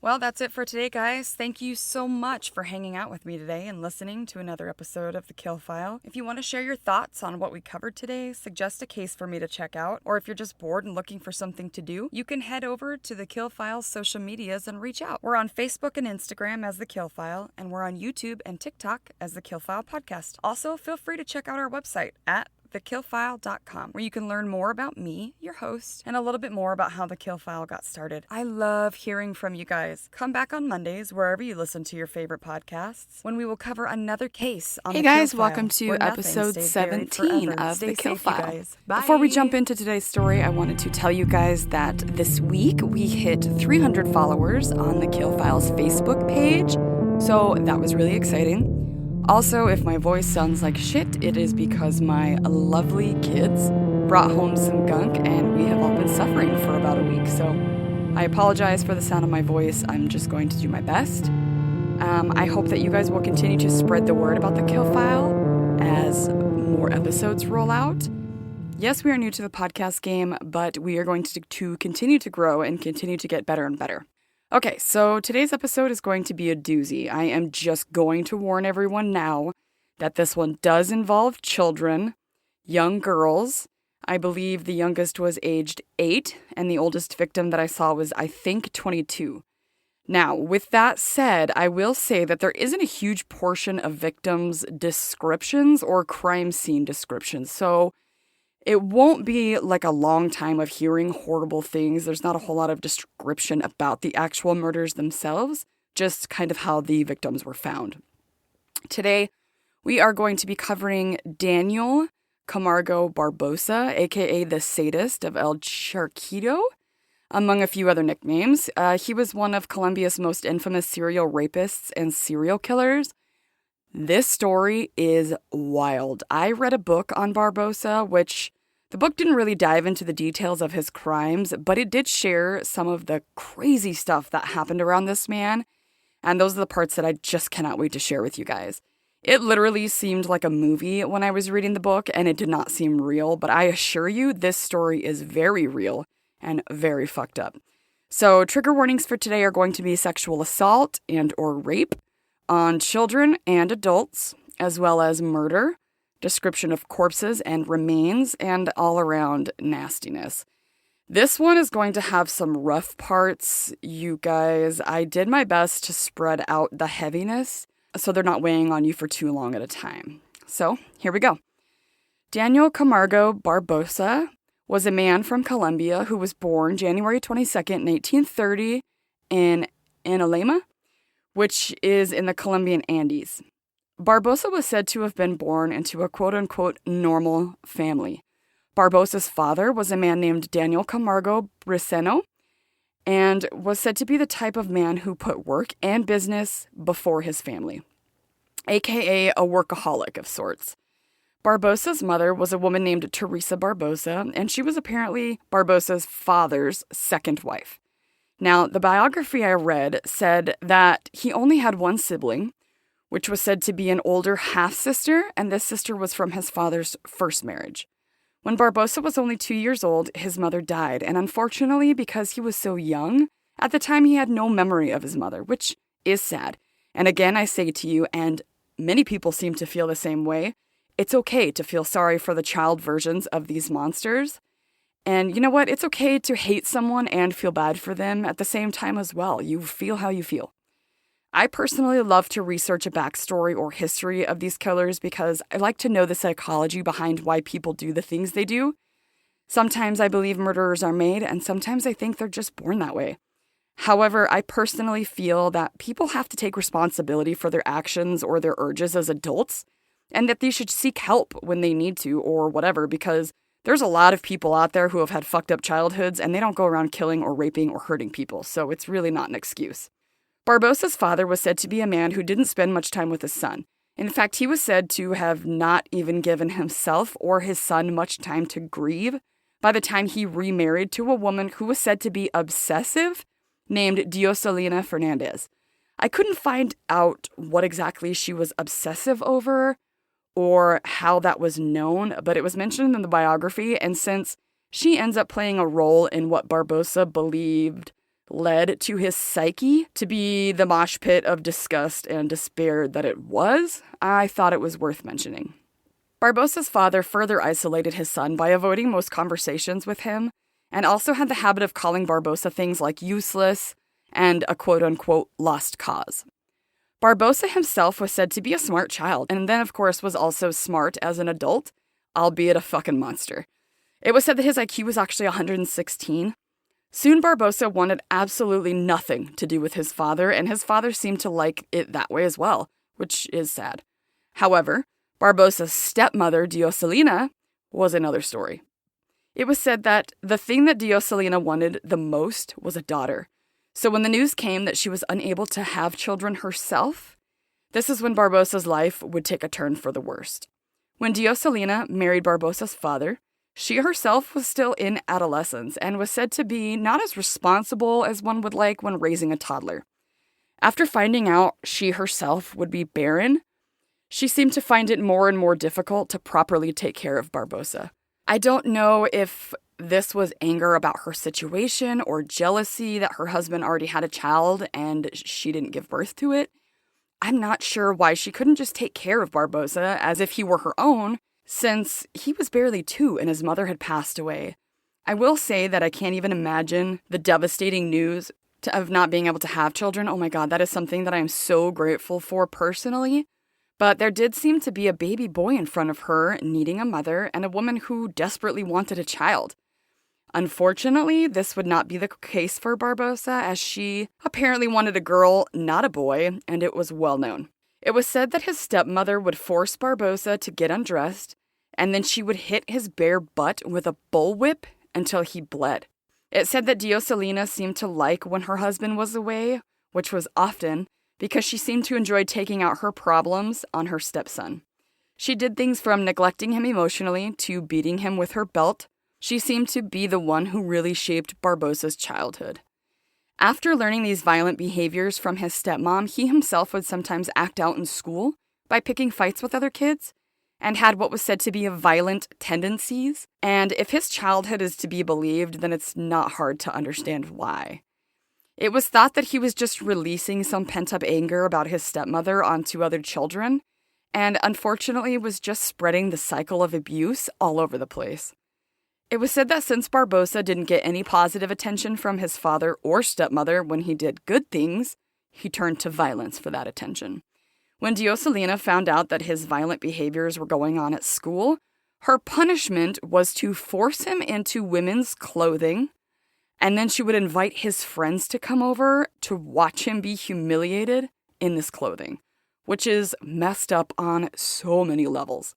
Well, that's it for today, guys. Thank you so much for hanging out with me today and listening to another episode of The Kill File. If you want to share your thoughts on what we covered today, suggest a case for me to check out, or if you're just bored and looking for something to do, you can head over to The Kill File's social medias and reach out. We're on Facebook and Instagram as The Kill File, and we're on YouTube and TikTok as The Kill File Podcast. Also, feel free to check out our website at thekillfile.com, where you can learn more about me, your host, and a little bit more about how The Kill File got started. I love hearing from you guys. Come back on Mondays, wherever you listen to your favorite podcasts, when we will cover another case on The Kill File. Hey guys, welcome to episode 17 of The Kill File. Bye. Before we jump into today's story, I wanted to tell you guys that this week we hit 300 followers on The Kill File's Facebook page, so that was really exciting. Also, if my voice sounds like shit, it is because my lovely kids brought home some gunk and we have all been suffering for about a week. So I apologize for the sound of my voice. I'm just going to do my best. I hope that you guys will continue to spread the word about The Kill File as more episodes roll out. Yes, we are new to the podcast game, but we are going to continue to grow and continue to get better and better. Okay, so today's episode is going to be a doozy. I am just going to warn everyone now that this one does involve children, young girls. I believe the youngest was aged 8, and the oldest victim that I saw was, I think, 22. Now, with that said, I will say that there isn't a huge portion of victims' descriptions or crime scene descriptions, so it won't be like a long time of hearing horrible things. There's not a whole lot of description about the actual murders themselves, just kind of how the victims were found. Today, we are going to be covering Daniel Camargo Barbosa, aka the Sadist of El Charquito, among a few other nicknames. He was one of Colombia's most infamous serial rapists and serial killers. This story is wild. I read a book on Barbosa, which the book didn't really dive into the details of his crimes, but it did share some of the crazy stuff that happened around this man, and those are the parts that I just cannot wait to share with you guys. It literally seemed like a movie when I was reading the book, and it did not seem real, but I assure you this story is very real and very fucked up. So trigger warnings for today are going to be sexual assault and or rape on children and adults, as well as murder, description of corpses and remains, and all-around nastiness. This one is going to have some rough parts, you guys. I did my best to spread out the heaviness so they're not weighing on you for too long at a time. So, here we go. Daniel Camargo Barbosa was a man from Colombia who was born January 22nd, 1830 in Analema, which is in the Colombian Andes. Barbosa was said to have been born into a quote-unquote normal family. Barbosa's father was a man named Daniel Camargo Barbosa and was said to be the type of man who put work and business before his family, aka a workaholic of sorts. Barbosa's mother was a woman named Teresa Barbosa, and she was apparently Barbosa's father's second wife. Now, the biography I read said that he only had one sibling, which was said to be an older half-sister, and this sister was from his father's first marriage. When Barbosa was only 2 years old, his mother died, and unfortunately, because he was so young, at the time he had no memory of his mother, which is sad. And again, I say to you, and many people seem to feel the same way, it's okay to feel sorry for the child versions of these monsters. And you know what? It's okay to hate someone and feel bad for them at the same time as well. You feel how you feel. I personally love to research a backstory or history of these killers because I like to know the psychology behind why people do the things they do. Sometimes I believe murderers are made, and sometimes I think they're just born that way. However, I personally feel that people have to take responsibility for their actions or their urges as adults, and that they should seek help when they need to or whatever, because there's a lot of people out there who have had fucked up childhoods and they don't go around killing or raping or hurting people, so it's really not an excuse. Barbosa's father was said to be a man who didn't spend much time with his son. In fact, he was said to have not even given himself or his son much time to grieve by the time he remarried to a woman who was said to be obsessive named Dioselina Fernandez. I couldn't find out what exactly she was obsessive over or how that was known, but it was mentioned in the biography, and since she ends up playing a role in what Barbosa believed led to his psyche to be the mosh pit of disgust and despair that it was, I thought it was worth mentioning. Barbosa's father further isolated his son by avoiding most conversations with him, and also had the habit of calling Barbosa things like useless and a quote-unquote lost cause. Barbosa himself was said to be a smart child, and then of course was also smart as an adult, albeit a fucking monster. It was said that his IQ was actually 116. Soon Barbosa wanted absolutely nothing to do with his father, and his father seemed to like it that way as well, which is sad. However, Barbosa's stepmother, Dioselina, was another story. It was said that the thing that Dioselina wanted the most was a daughter. So when the news came that she was unable to have children herself, this is when Barbosa's life would take a turn for the worst. When Dioselina married Barbosa's father, she herself was still in adolescence and was said to be not as responsible as one would like when raising a toddler. After finding out she herself would be barren, she seemed to find it more and more difficult to properly take care of Barbosa. I don't know if this was anger about her situation or jealousy that her husband already had a child and she didn't give birth to it. I'm not sure why she couldn't just take care of Barbosa as if he were her own, since he was barely 2 and his mother had passed away. I will say that I can't even imagine the devastating news of not being able to have children. Oh my God, that is something that I am so grateful for personally. But there did seem to be a baby boy in front of her needing a mother and a woman who desperately wanted a child. Unfortunately, this would not be the case for Barbosa, as she apparently wanted a girl, not a boy, and it was well known. It was said that his stepmother would force Barbosa to get undressed, and then she would hit his bare butt with a bullwhip until he bled. It said that Dioselina seemed to like when her husband was away, which was often, because she seemed to enjoy taking out her problems on her stepson. She did things from neglecting him emotionally to beating him with her belt. She seemed to be the one who really shaped Barbosa's childhood. After learning these violent behaviors from his stepmom, he himself would sometimes act out in school by picking fights with other kids and had what was said to be violent tendencies. And if his childhood is to be believed, then it's not hard to understand why. It was thought that he was just releasing some pent-up anger about his stepmother onto other children, and unfortunately was just spreading the cycle of abuse all over the place. It was said that since Barbosa didn't get any positive attention from his father or stepmother when he did good things, he turned to violence for that attention. When Dioselina found out that his violent behaviors were going on at school, her punishment was to force him into women's clothing, and then she would invite his friends to come over to watch him be humiliated in this clothing, which is messed up on so many levels.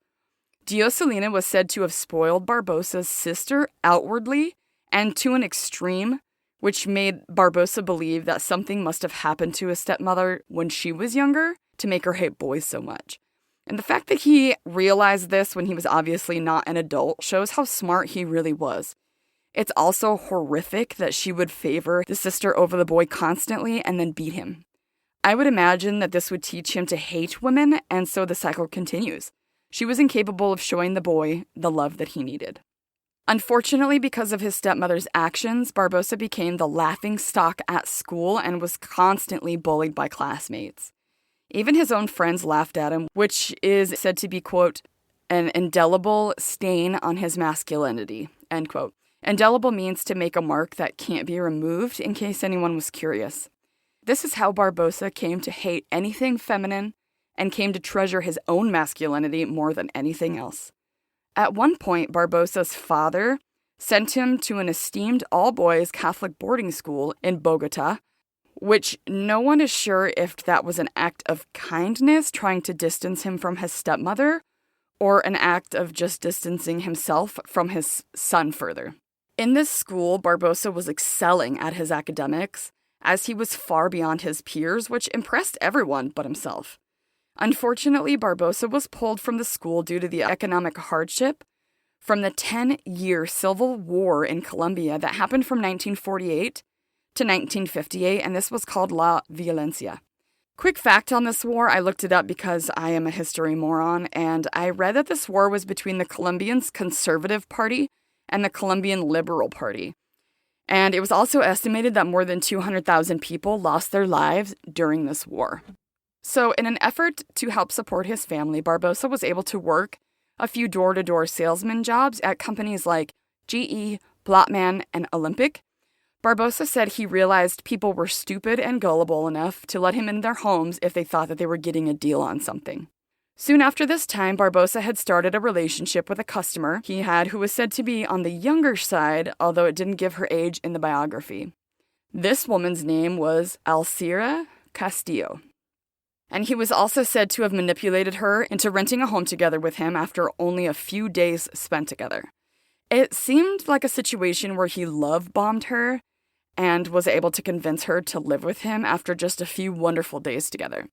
Dioselina was said to have spoiled Barbosa's sister outwardly and to an extreme, which made Barbosa believe that something must have happened to his stepmother when she was younger to make her hate boys so much. And the fact that he realized this when he was obviously not an adult shows how smart he really was. It's also horrific that she would favor the sister over the boy constantly and then beat him. I would imagine that this would teach him to hate women, and so the cycle continues. She was incapable of showing the boy the love that he needed. Unfortunately, because of his stepmother's actions, Barbosa became the laughingstock at school and was constantly bullied by classmates. Even his own friends laughed at him, which is said to be, quote, an indelible stain on his masculinity, end quote. Indelible means to make a mark that can't be removed, in case anyone was curious. This is how Barbosa came to hate anything feminine and came to treasure his own masculinity more than anything else. At one point, Barbosa's father sent him to an esteemed all-boys Catholic boarding school in Bogota, which no one is sure if that was an act of kindness trying to distance him from his stepmother or an act of just distancing himself from his son further. In this school, Barbosa was excelling at his academics, as he was far beyond his peers, which impressed everyone but himself. Unfortunately, Barbosa was pulled from the school due to the economic hardship from the 10-year civil war in Colombia that happened from 1948 to 1958, and this was called La Violencia. Quick fact on this war, I looked it up because I am a history moron, and I read that this war was between the Colombians' Conservative Party and the Colombian Liberal Party. And it was also estimated that more than 200,000 people lost their lives during this war. So in an effort to help support his family, Barbosa was able to work a few door-to-door salesman jobs at companies like GE, Blotman, and Olympic. Barbosa said he realized people were stupid and gullible enough to let him in their homes if they thought that they were getting a deal on something. Soon after this time, Barbosa had started a relationship with a customer he had who was said to be on the younger side, although it didn't give her age in the biography. This woman's name was Alcira Castillo. And he was also said to have manipulated her into renting a home together with him after only a few days spent together. It seemed like a situation where he love-bombed her and was able to convince her to live with him after just a few wonderful days together.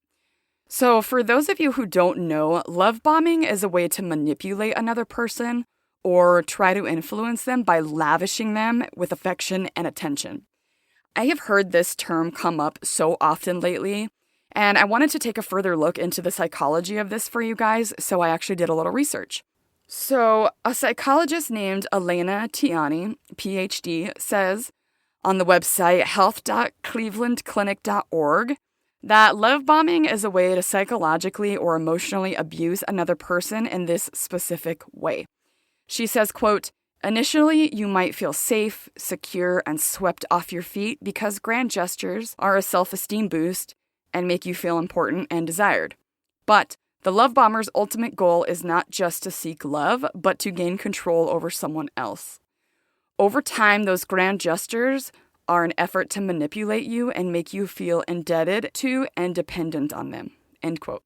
So for those of you who don't know, love bombing is a way to manipulate another person or try to influence them by lavishing them with affection and attention. I have heard this term come up so often lately, and I wanted to take a further look into the psychology of this for you guys, so I actually did a little research. So a psychologist named Elena Tiani, PhD, says on the website health.clevelandclinic.org that love bombing is a way to psychologically or emotionally abuse another person in this specific way. She says, quote, "Initially, you might feel safe, secure, and swept off your feet because grand gestures are a self-esteem boost and make you feel important and desired. But the love bomber's ultimate goal is not just to seek love, but to gain control over someone else. Over time, those grand gestures are an effort to manipulate you and make you feel indebted to and dependent on them." End quote.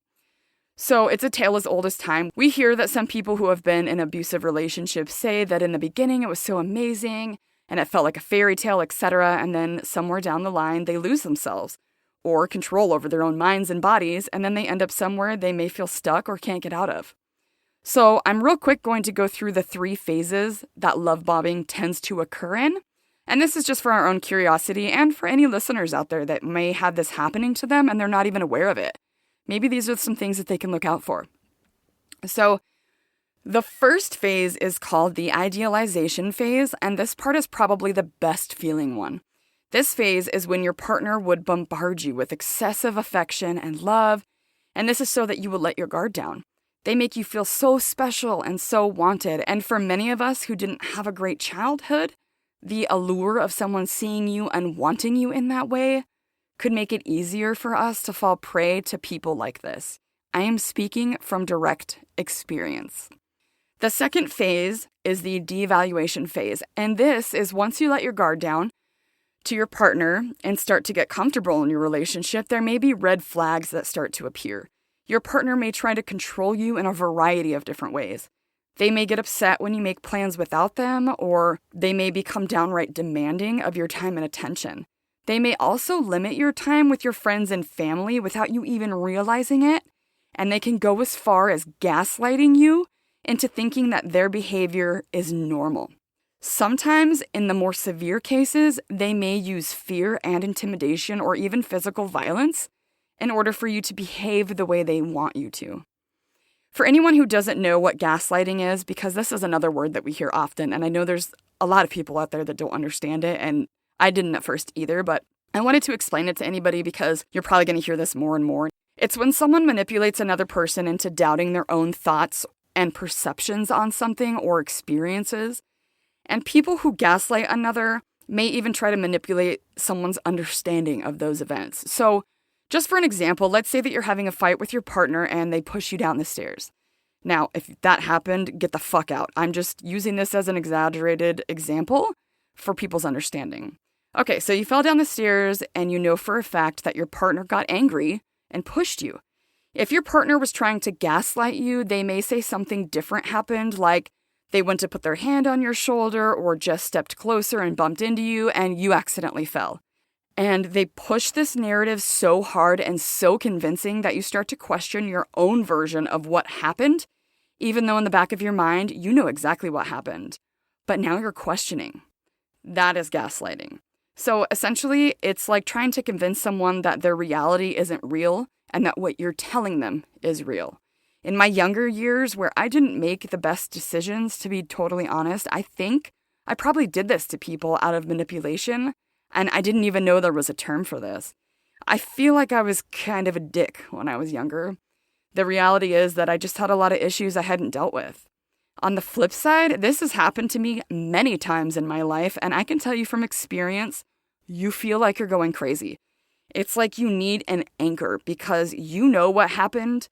So it's a tale as old as time. We hear that some people who have been in abusive relationships say that in the beginning it was so amazing and it felt like a fairy tale, etc. And then somewhere down the line they lose themselves or control over their own minds and bodies, and then they end up somewhere they may feel stuck or can't get out of. So I'm real quick going to go through the 3 phases that love bombing tends to occur in. And this is just for our own curiosity and for any listeners out there that may have this happening to them and they're not even aware of it. Maybe these are some things that they can look out for. So the first phase is called the idealization phase, and this part is probably the best feeling one. This phase is when your partner would bombard you with excessive affection and love, and this is so that you will let your guard down. They make you feel so special and so wanted, and for many of us who didn't have a great childhood, the allure of someone seeing you and wanting you in that way could make it easier for us to fall prey to people like this. I am speaking from direct experience. The second phase is the devaluation phase, and this is once you let your guard down to your partner and start to get comfortable in your relationship, there may be red flags that start to appear. Your partner may try to control you in a variety of different ways. They may get upset when you make plans without them, or they may become downright demanding of your time and attention. They may also limit your time with your friends and family without you even realizing it, and they can go as far as gaslighting you into thinking that their behavior is normal. Sometimes, in the more severe cases, they may use fear and intimidation or even physical violence in order for you to behave the way they want you to. For anyone who doesn't know what gaslighting is, because this is another word that we hear often, and I know there's a lot of people out there that don't understand it, and I didn't at first either, but I wanted to explain it to anybody because you're probably going to hear this more and more. It's when someone manipulates another person into doubting their own thoughts and perceptions on something or experiences, and people who gaslight another may even try to manipulate someone's understanding of those events. So, just for an example, let's say that you're having a fight with your partner and they push you down the stairs. Now, if that happened, get the fuck out. I'm just using this as an exaggerated example for people's understanding. Okay, so you fell down the stairs and you know for a fact that your partner got angry and pushed you. If your partner was trying to gaslight you, they may say something different happened, like they went to put their hand on your shoulder or just stepped closer and bumped into you and you accidentally fell. And they push this narrative so hard and so convincing that you start to question your own version of what happened, even though in the back of your mind, you know exactly what happened. But now you're questioning. That is gaslighting. So essentially, it's like trying to convince someone that their reality isn't real and that what you're telling them is real. In my younger years, where I didn't make the best decisions, to be totally honest, I think I probably did this to people out of manipulation, and I didn't even know there was a term for this. I feel like I was kind of a dick when I was younger. The reality is that I just had a lot of issues I hadn't dealt with. On the flip side, this has happened to me many times in my life, and I can tell you from experience, you feel like you're going crazy. It's like you need an anchor because you know what happened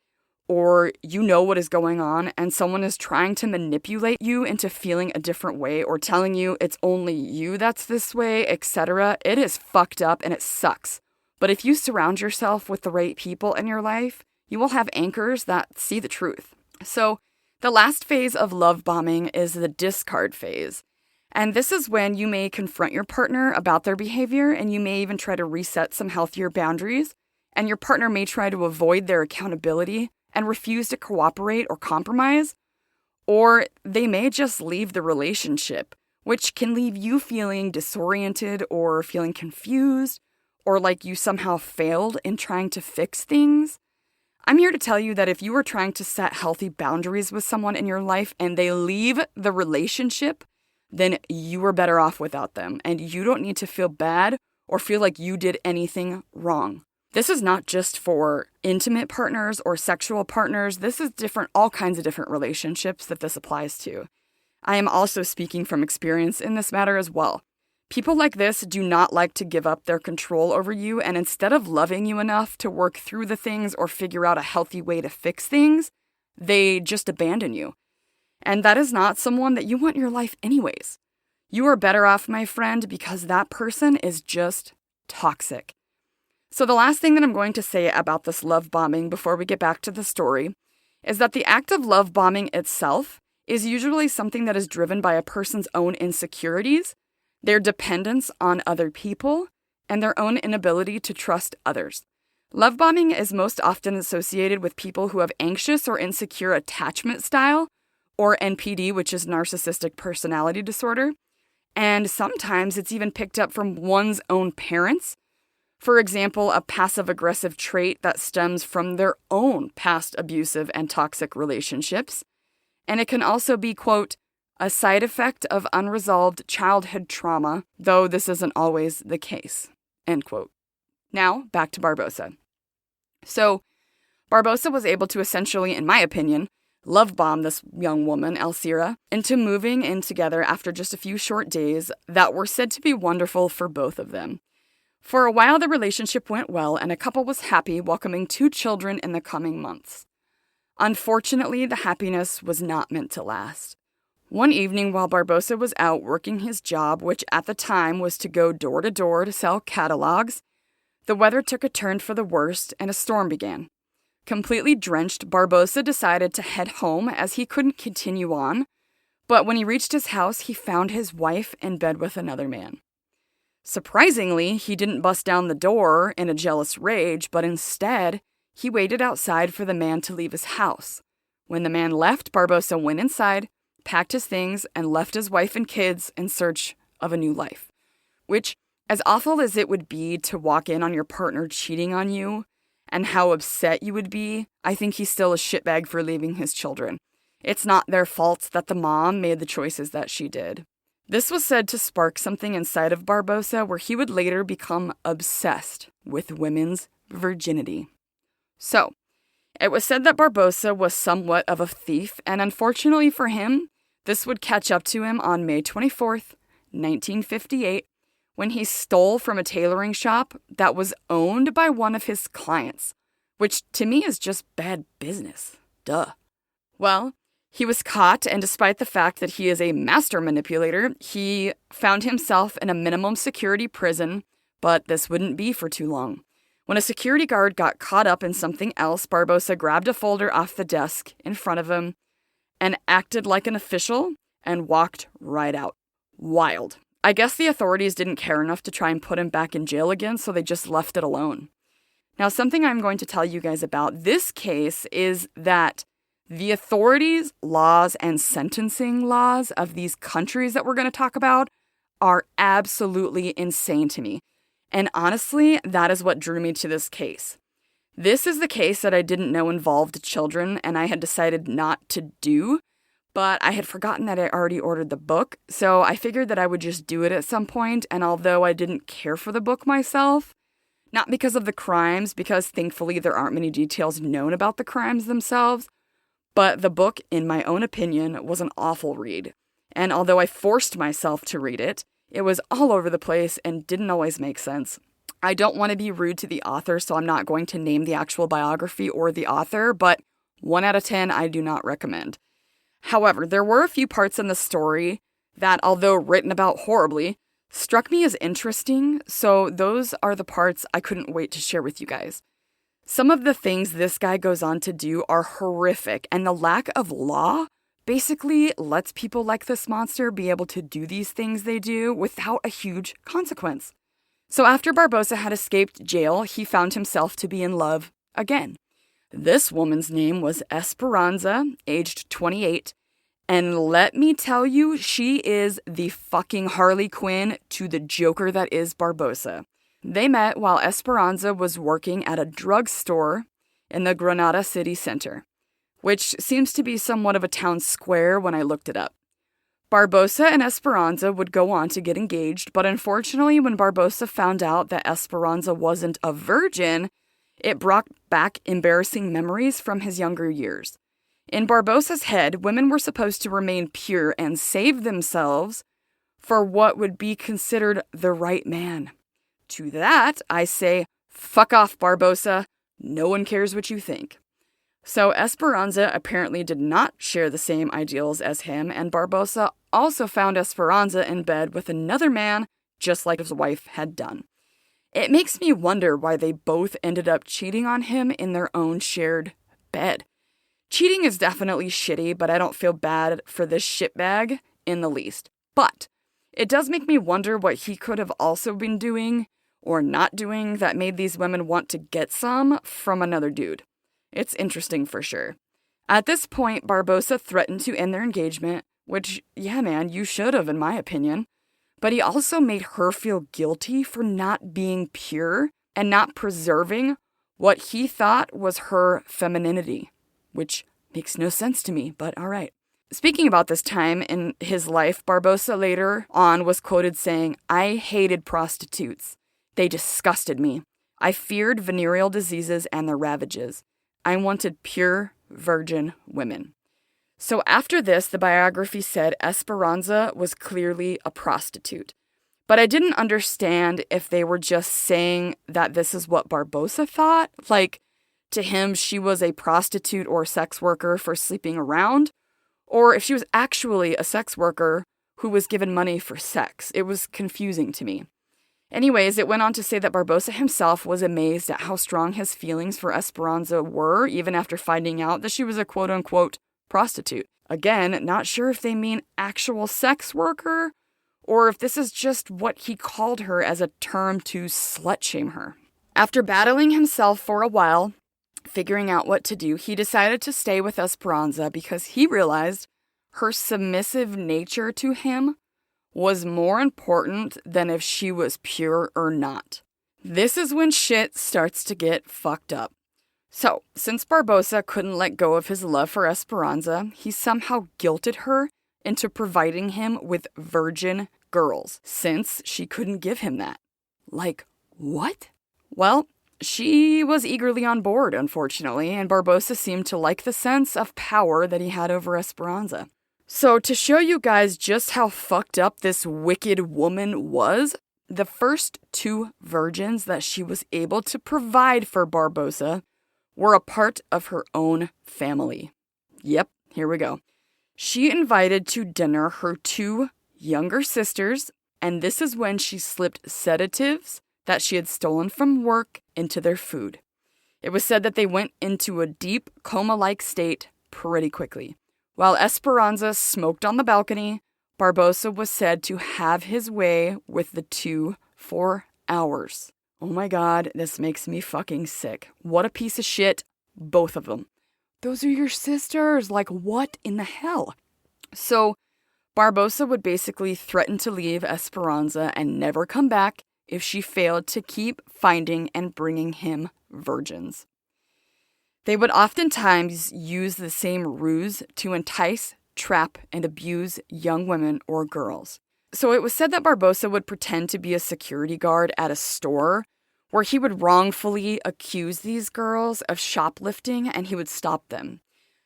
or you know what is going on, and someone is trying to manipulate you into feeling a different way or telling you it's only you that's this way, etc. It is fucked up and it sucks. But if you surround yourself with the right people in your life, you will have anchors that see the truth. So, the last phase of love bombing is the discard phase. And this is when you may confront your partner about their behavior, and you may even try to reset some healthier boundaries, and your partner may try to avoid their accountability and refuse to cooperate or compromise, or they may just leave the relationship, which can leave you feeling disoriented or feeling confused, or like you somehow failed in trying to fix things. I'm here to tell you that if you are trying to set healthy boundaries with someone in your life and they leave the relationship, then you are better off without them, and you don't need to feel bad or feel like you did anything wrong. This is not just for intimate partners or sexual partners. This is all kinds of different relationships that this applies to. I am also speaking from experience in this matter as well. People like this do not like to give up their control over you, and instead of loving you enough to work through the things or figure out a healthy way to fix things, they just abandon you. And that is not someone that you want in your life anyways. You are better off, my friend, because that person is just toxic. So the last thing that I'm going to say about this love bombing before we get back to the story is that the act of love bombing itself is usually something that is driven by a person's own insecurities, their dependence on other people, and their own inability to trust others. Love bombing is most often associated with people who have anxious or insecure attachment style, or NPD, which is narcissistic personality disorder, and sometimes it's even picked up from one's own parents. For example, a passive-aggressive trait that stems from their own past abusive and toxic relationships. And it can also be, quote, a side effect of unresolved childhood trauma, though this isn't always the case, end quote. Now, back to Barbosa. So, Barbosa was able to essentially, in my opinion, love bomb this young woman, Alcira, into moving in together after just a few short days that were said to be wonderful for both of them. For a while, the relationship went well, and a couple was happy, welcoming 2 children in the coming months. Unfortunately, the happiness was not meant to last. One evening, while Barbosa was out working his job, which at the time was to go door to door to sell catalogs, the weather took a turn for the worst and a storm began. Completely drenched, Barbosa decided to head home as he couldn't continue on, but when he reached his house, he found his wife in bed with another man. Surprisingly, he didn't bust down the door in a jealous rage, but instead, he waited outside for the man to leave his house. When the man left, Barbosa went inside, packed his things, and left his wife and kids in search of a new life. Which, as awful as it would be to walk in on your partner cheating on you, and how upset you would be, I think he's still a shitbag for leaving his children. It's not their fault that the mom made the choices that she did. This was said to spark something inside of Barbosa where he would later become obsessed with women's virginity. So, it was said that Barbosa was somewhat of a thief, and unfortunately for him, this would catch up to him on May 24th, 1958, when he stole from a tailoring shop that was owned by one of his clients, which to me is just bad business. Duh. Well, he was caught, and despite the fact that he is a master manipulator, he found himself in a minimum security prison, but this wouldn't be for too long. When a security guard got caught up in something else, Barbosa grabbed a folder off the desk in front of him and acted like an official and walked right out. Wild. I guess the authorities didn't care enough to try and put him back in jail again, so they just left it alone. Now, something I'm going to tell you guys about this case is that the authorities, laws, and sentencing laws of these countries that we're going to talk about are absolutely insane to me. And honestly, that is what drew me to this case. This is the case that I didn't know involved children, and I had decided not to do. but I had forgotten that I already ordered the book, so I figured that I would just do it at some point, and although I didn't care for the book myself, not because of the crimes, because thankfully there aren't many details known about the crimes themselves, but the book, in my own opinion, was an awful read. And although I forced myself to read it, it was all over the place and didn't always make sense. I don't want to be rude to the author, so I'm not going to name the actual biography or the author, but 1 out of 10 I do not recommend. However, there were a few parts in the story that, although written about horribly, struck me as interesting, so those are the parts I couldn't wait to share with you guys. Some of the things this guy goes on to do are horrific, and the lack of law basically lets people like this monster be able to do these things they do without a huge consequence. So after Barbosa had escaped jail, he found himself to be in love again. This woman's name was Esperanza, aged 28, and let me tell you, she is the fucking Harley Quinn to the Joker that is Barbosa. They met while Esperanza was working at a drugstore in the Granada city center, which seems to be somewhat of a town square when I looked it up. Barbosa and Esperanza would go on to get engaged, but unfortunately when Barbosa found out that Esperanza wasn't a virgin, it brought back embarrassing memories from his younger years. In Barbosa's head, women were supposed to remain pure and save themselves for what would be considered the right man. To that, I say, fuck off, Barbosa. No one cares what you think. So Esperanza apparently did not share the same ideals as him, and Barbosa also found Esperanza in bed with another man, just like his wife had done. It makes me wonder why they both ended up cheating on him in their own shared bed. Cheating is definitely shitty, but I don't feel bad for this shitbag in the least. But it does make me wonder what he could have also been doing or not doing that made these women want to get some from another dude. It's interesting for sure. At this point, Barbosa threatened to end their engagement, which, yeah man, you should have in my opinion. But he also made her feel guilty for not being pure and not preserving what he thought was her femininity, which makes no sense to me, but alright. Speaking about this time in his life, Barbosa later on was quoted saying, "I hated prostitutes. They disgusted me. I feared venereal diseases and their ravages. I wanted pure, virgin women." So after this, the biography said Esperanza was clearly a prostitute. But I didn't understand if they were just saying that this is what Barbosa thought, like to him she was a prostitute or sex worker for sleeping around, or if she was actually a sex worker who was given money for sex. It was confusing to me. Anyways, it went on to say that Barbosa himself was amazed at how strong his feelings for Esperanza were, even after finding out that she was a quote-unquote prostitute. Again, not sure if they mean actual sex worker, or if this is just what he called her as a term to slut-shame her. After battling himself for a while, figuring out what to do, he decided to stay with Esperanza because he realized her submissive nature to him was more important than if she was pure or not. This is when shit starts to get fucked up. So, since Barbosa couldn't let go of his love for Esperanza, he somehow guilted her into providing him with virgin girls, since she couldn't give him that. Like, what? Well, she was eagerly on board, unfortunately, and Barbosa seemed to like the sense of power that he had over Esperanza. So to show you guys just how fucked up this wicked woman was, the first 2 virgins that she was able to provide for Barbosa were a part of her own family. Yep, here we go. She invited to dinner her 2 younger sisters, and this is when she slipped sedatives that she had stolen from work into their food. It was said that they went into a deep coma-like state pretty quickly. While Esperanza smoked on the balcony, Barbosa was said to have his way with the 2 for hours. Oh my god, this makes me fucking sick. What a piece of shit, both of them. Those are your sisters, like what in the hell? So, Barbosa would basically threaten to leave Esperanza and never come back if she failed to keep finding and bringing him virgins. They would oftentimes use the same ruse to entice trap, and abuse young women or girls. So it was said that Barbosa would pretend to be a security guard at a store where he would wrongfully accuse these girls of shoplifting and he would stop them.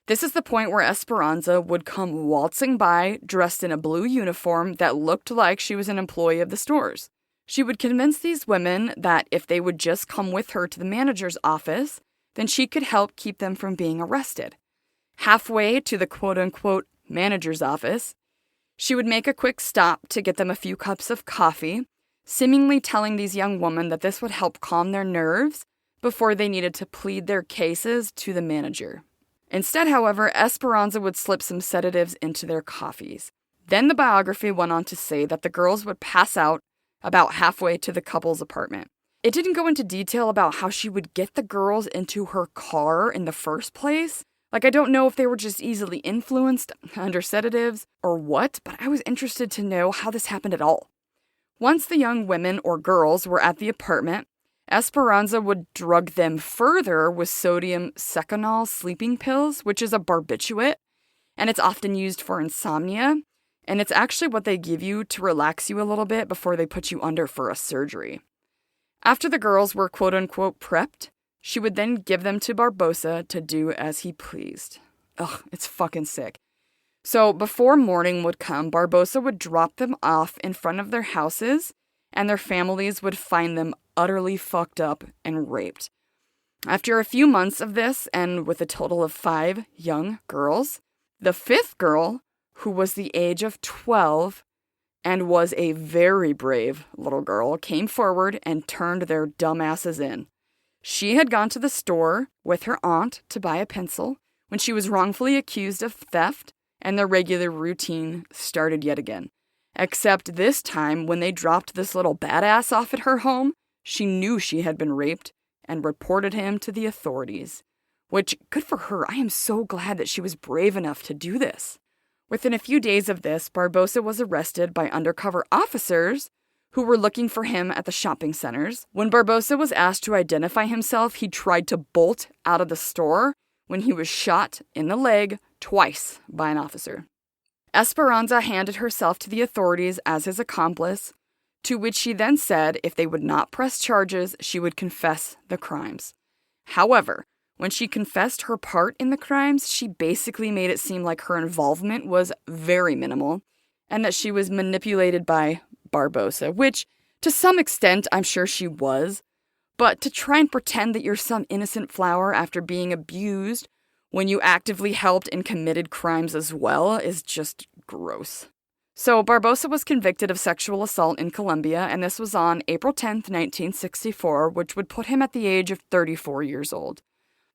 This is the point where Esperanza would come waltzing by dressed in a blue uniform that looked like she was an employee of the stores. She would convince these women that if they would just come with her to the manager's office, then she could help keep them from being arrested. Halfway to the quote-unquote manager's office, she would make a quick stop to get them a few cups of coffee, seemingly telling these young women that this would help calm their nerves before they needed to plead their cases to the manager. Instead, however, Esperanza would slip some sedatives into their coffees. Then the biography went on to say that the girls would pass out about halfway to the couple's apartment. It didn't go into detail about how she would get the girls into her car in the first place. I don't know if they were just easily influenced under sedatives or what, but I was interested to know how this happened at all. Once the young women or girls were at the apartment, Esperanza would drug them further with sodium seconal sleeping pills, which is a barbiturate, and it's often used for insomnia, and it's actually what they give you to relax you a little bit before they put you under for a surgery. After the girls were quote-unquote prepped, she would then give them to Barbosa to do as he pleased. Ugh, it's fucking sick. So before morning would come, Barbosa would drop them off in front of their houses, and their families would find them utterly fucked up and raped. After a few months of this, and with a total of 5 young girls, the 5th girl, who was the age of 12 and was a very brave little girl, came forward and turned their dumbasses in. She had gone to the store with her aunt to buy a pencil when she was wrongfully accused of theft, and their regular routine started yet again. Except this time, when they dropped this little badass off at her home, she knew she had been raped and reported him to the authorities. Which, good for her. I am so glad that she was brave enough to do this. Within a few days of this, Barbosa was arrested by undercover officers who were looking for him at the shopping centers. When Barbosa was asked to identify himself, he tried to bolt out of the store when he was shot in the leg twice by an officer. Esperanza handed herself to the authorities as his accomplice, to which she then said if they would not press charges, she would confess the crimes. However, when she confessed her part in the crimes, she basically made it seem like her involvement was very minimal and that she was manipulated by Barbosa, which to some extent I'm sure she was, but to try and pretend that you're some innocent flower after being abused when you actively helped and committed crimes as well is just gross. So Barbosa was convicted of sexual assault in Colombia, and this was on April 10th, 1964, which would put him at the age of 34 years old.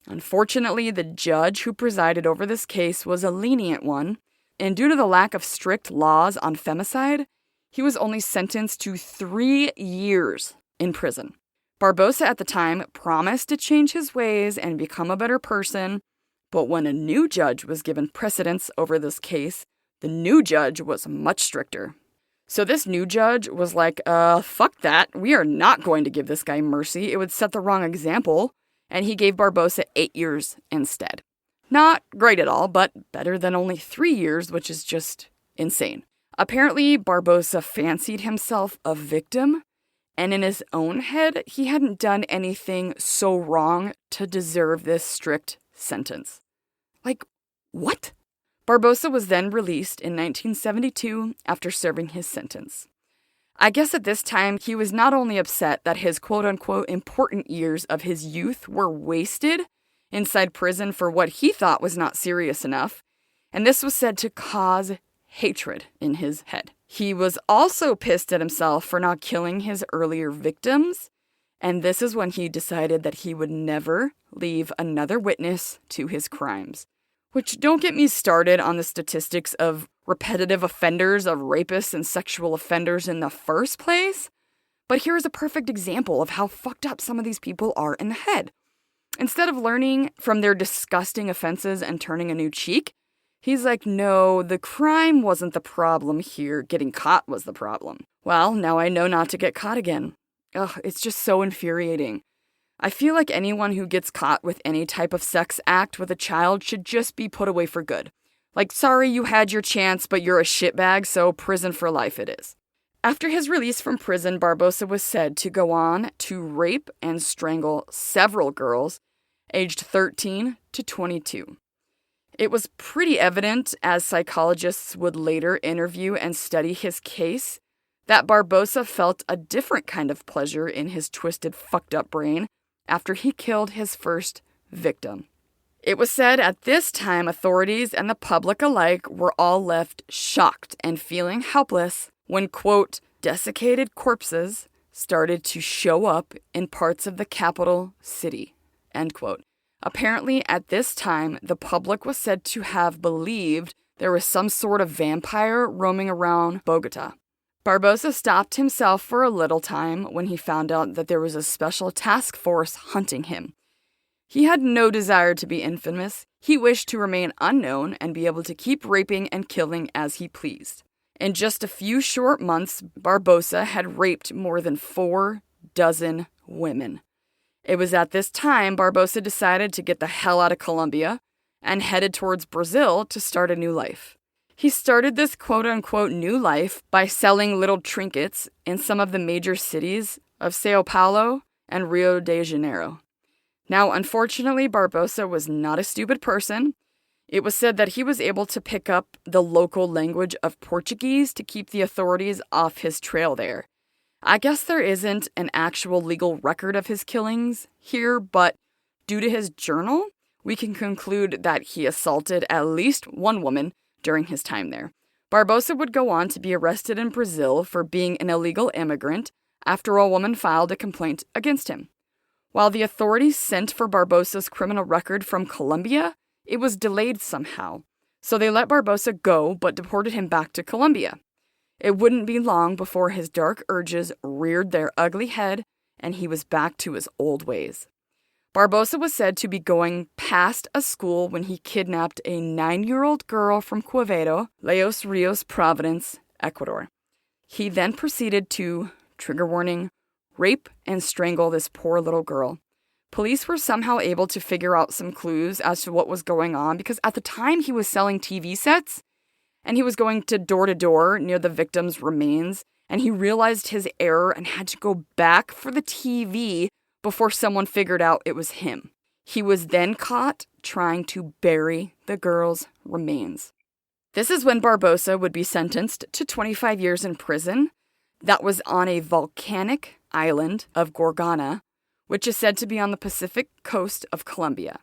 Unfortunately, the judge who presided over this case was a lenient one, and due to the lack of strict laws on femicide, he was only sentenced to 3 years in prison. Barbosa at the time promised to change his ways and become a better person, but when a new judge was given precedence over this case, the new judge was much stricter. So this new judge was like, fuck that. We are not going to give this guy mercy. It would set the wrong example. And he gave Barbosa 8 years instead. Not great at all, but better than only 3 years, which is just insane. Apparently, Barbosa fancied himself a victim, and in his own head, he hadn't done anything so wrong to deserve this strict sentence. What? Barbosa was then released in 1972 after serving his sentence. I guess at this time, he was not only upset that his quote-unquote important years of his youth were wasted inside prison for what he thought was not serious enough, and this was said to cause hatred in his head. He was also pissed at himself for not killing his earlier victims, and this is when he decided that he would never leave another witness to his crimes. Which, don't get me started on the statistics of repetitive offenders, of rapists and sexual offenders in the first place, but here is a perfect example of how fucked up some of these people are in the head. Instead of learning from their disgusting offenses and turning a new cheek, he's like, no, the crime wasn't the problem here, getting caught was the problem. Well, now I know not to get caught again. Ugh, it's just so infuriating. I feel like anyone who gets caught with any type of sex act with a child should just be put away for good. Like, sorry you had your chance, but you're a shitbag, so prison for life it is. After his release from prison, Barbosa was said to go on to rape and strangle several girls aged 13 to 22. It was pretty evident, as psychologists would later interview and study his case, that Barbosa felt a different kind of pleasure in his twisted, fucked up brain after he killed his first victim. It was said at this time authorities and the public alike were all left shocked and feeling helpless when, quote, desiccated corpses started to show up in parts of the capital city, end quote. Apparently, at this time, the public was said to have believed there was some sort of vampire roaming around Bogota. Barbosa stopped himself for a little time when he found out that there was a special task force hunting him. He had no desire to be infamous. He wished to remain unknown and be able to keep raping and killing as he pleased. In just a few short months, Barbosa had raped more than 4 dozen women. It was at this time Barbosa decided to get the hell out of Colombia and headed towards Brazil to start a new life. He started this quote-unquote new life by selling little trinkets in some of the major cities of Sao Paulo and Rio de Janeiro. Now, unfortunately, Barbosa was not a stupid person. It was said that he was able to pick up the local language of Portuguese to keep the authorities off his trail there. I guess there isn't an actual legal record of his killings here, but due to his journal, we can conclude that he assaulted at least one woman during his time there. Barbosa would go on to be arrested in Brazil for being an illegal immigrant after a woman filed a complaint against him. While the authorities sent for Barbosa's criminal record from Colombia, it was delayed somehow, so they let Barbosa go but deported him back to Colombia. It wouldn't be long before his dark urges reared their ugly head and he was back to his old ways. Barbosa was said to be going past a school when he kidnapped a 9-year-old girl from Quevedo, Los Rios Providence, Ecuador. He then proceeded to, trigger warning, rape and strangle this poor little girl. Police were somehow able to figure out some clues as to what was going on because at the time he was selling TV sets and he was going to door near the victim's remains, and he realized his error and had to go back for the TV before someone figured out it was him. He was then caught trying to bury the girl's remains. This is when Barbosa would be sentenced to 25 years in prison. That was on a volcanic island of Gorgona, which is said to be on the Pacific coast of Colombia.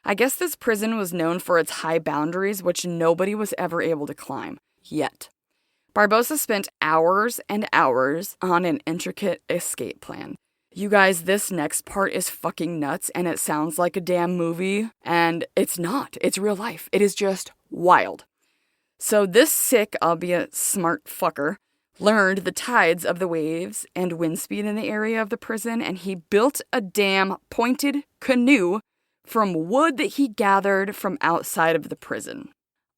I guess this prison was known for its high boundaries, which nobody was ever able to climb, yet. Barbosa spent hours and hours on an intricate escape plan. You guys, this next part is fucking nuts, and it sounds like a damn movie, and it's not. It's real life. It is just wild. So this sick, albeit smart fucker, learned the tides of the waves and wind speed in the area of the prison, and he built a damn pointed canoe from wood that he gathered from outside of the prison.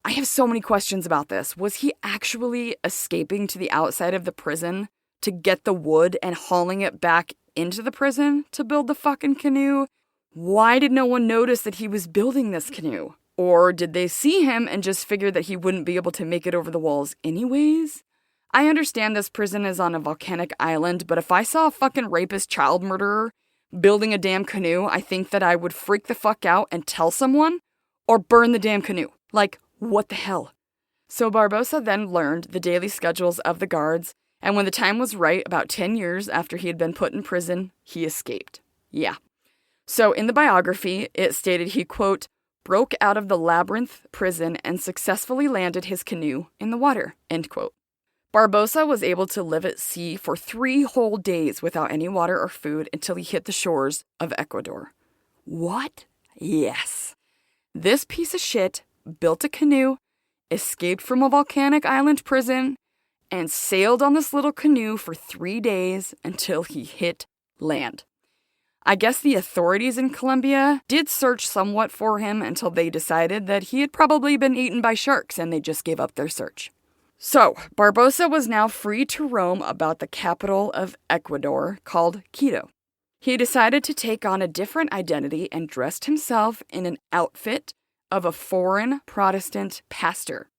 I have so many questions about this. Was he actually escaping to the outside of the prison to get the wood and hauling it back into the prison to build the fucking canoe? Why did no one notice that he was building this canoe? Or did they see him and just figure that he wouldn't be able to make it over the walls anyways? I understand this prison is on a volcanic island, but if I saw a fucking rapist child murderer building a damn canoe, I think that I would freak the fuck out and tell someone or burn the damn canoe. Like, what the hell? So Barbosa then learned the daily schedules of the guards, and when the time was right, about 10 years after he had been put in prison, he escaped. Yeah. So in the biography, it stated he, quote, broke out of the labyrinth prison and successfully landed his canoe in the water, end quote. Barbosa was able to live at sea for 3 whole days without any water or food until he hit the shores of Ecuador. What? Yes. This piece of shit built a canoe, escaped from a volcanic island prison, and sailed on this little canoe for 3 days until he hit land. I guess the authorities in Colombia did search somewhat for him until they decided that he had probably been eaten by sharks and they just gave up their search. So, Barbosa was now free to roam about the capital of Ecuador, called Quito. He decided to take on a different identity and dressed himself in an outfit of a foreign Protestant pastor.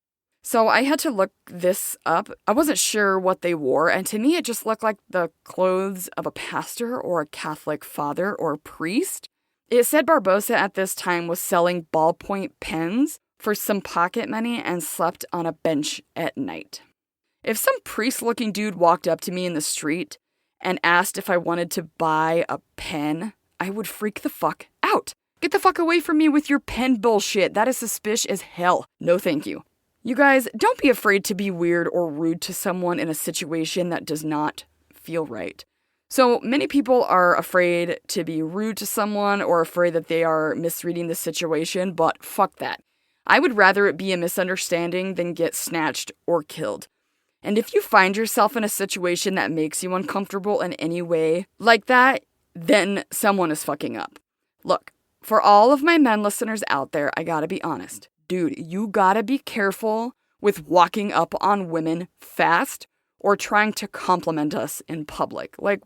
So I had to look this up. I wasn't sure what they wore, and to me it just looked like the clothes of a pastor or a Catholic father or priest. It said Barbosa at this time was selling ballpoint pens for some pocket money and slept on a bench at night. If some priest-looking dude walked up to me in the street and asked if I wanted to buy a pen, I would freak the fuck out. Get the fuck away from me with your pen bullshit. That is suspicious as hell. No thank you. You guys, don't be afraid to be weird or rude to someone in a situation that does not feel right. So many people are afraid to be rude to someone or afraid that they are misreading the situation, but fuck that. I would rather it be a misunderstanding than get snatched or killed. And if you find yourself in a situation that makes you uncomfortable in any way like that, then someone is fucking up. Look, for all of my men listeners out there, I gotta be honest. Dude, you gotta be careful with walking up on women fast or trying to compliment us in public. Like,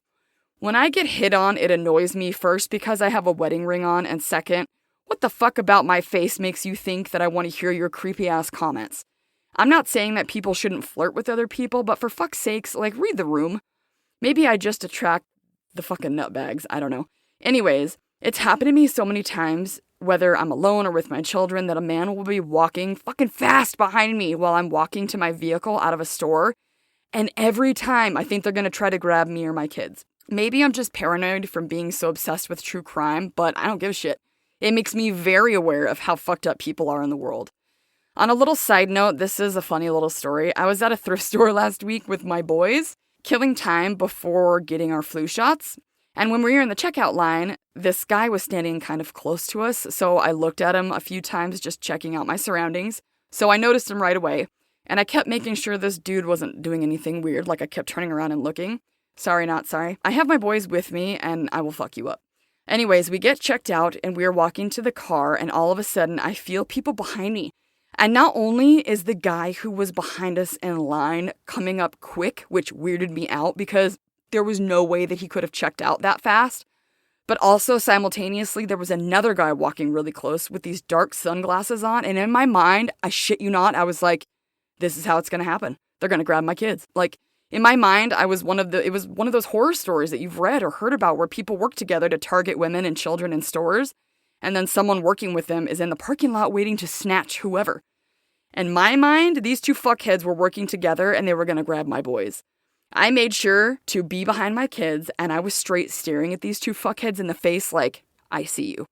when I get hit on, it annoys me first because I have a wedding ring on, and second, what the fuck about my face makes you think that I want to hear your creepy ass comments? I'm not saying that people shouldn't flirt with other people, but for fuck's sakes, like, read the room. Maybe I just attract the fucking nutbags, I don't know. Anyways, it's happened to me so many times, whether I'm alone or with my children, that a man will be walking fucking fast behind me while I'm walking to my vehicle out of a store, and every time I think they're gonna try to grab me or my kids. Maybe I'm just paranoid from being so obsessed with true crime, but I don't give a shit. It makes me very aware of how fucked up people are in the world. On a little side note, this is a funny little story. I was at a thrift store last week with my boys, killing time before getting our flu shots. And when we were in the checkout line, this guy was standing kind of close to us, so I looked at him a few times just checking out my surroundings. So I noticed him right away, and I kept making sure this dude wasn't doing anything weird, like I kept turning around and looking. Sorry, not sorry. I have my boys with me, and I will fuck you up. Anyways, we get checked out, and we are walking to the car, and all of a sudden, I feel people behind me. And not only is the guy who was behind us in line coming up quick, which weirded me out because there was no way that he could have checked out that fast, but also simultaneously, there was another guy walking really close with these dark sunglasses on, and in my mind, I shit you not, I was like, this is how it's gonna happen. They're gonna grab my kids. Like, in my mind, it was one of those horror stories that you've read or heard about where people work together to target women and children in stores, and then someone working with them is in the parking lot waiting to snatch whoever. In my mind, these two fuckheads were working together and they were gonna grab my boys. I made sure to be behind my kids, and I was straight staring at these two fuckheads in the face like, I see you.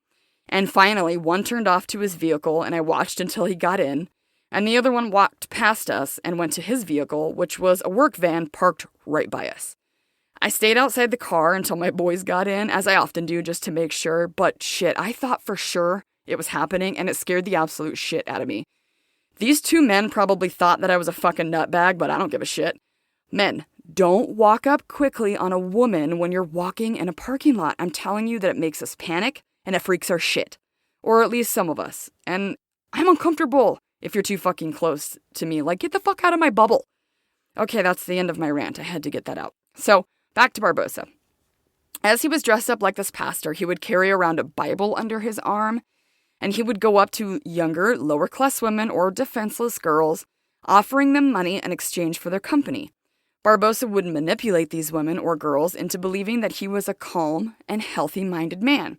And finally, one turned off to his vehicle, and I watched until he got in, and the other one walked past us and went to his vehicle, which was a work van parked right by us. I stayed outside the car until my boys got in, as I often do, just to make sure, but shit, I thought for sure it was happening, and it scared the absolute shit out of me. These two men probably thought that I was a fucking nutbag, but I don't give a shit. Men, don't walk up quickly on a woman when you're walking in a parking lot. I'm telling you that it makes us panic and it freaks our shit. Or at least some of us. And I'm uncomfortable if you're too fucking close to me. Like, get the fuck out of my bubble. Okay, that's the end of my rant. I had to get that out. So, back to Barbosa. As he was dressed up like this pastor, he would carry around a Bible under his arm, and he would go up to younger, lower-class women or defenseless girls, offering them money in exchange for their company. Barbosa would manipulate these women or girls into believing that he was a calm and healthy-minded man.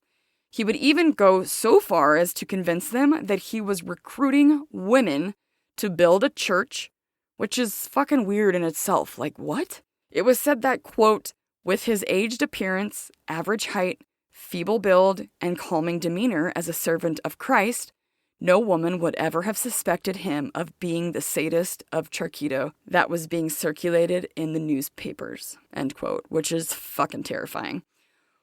He would even go so far as to convince them that he was recruiting women to build a church, which is fucking weird in itself. Like, what? It was said that, quote, with his aged appearance, average height, feeble build, and calming demeanor as a servant of Christ, no woman would ever have suspected him of being the sadist of Charquito that was being circulated in the newspapers, end quote, which is fucking terrifying.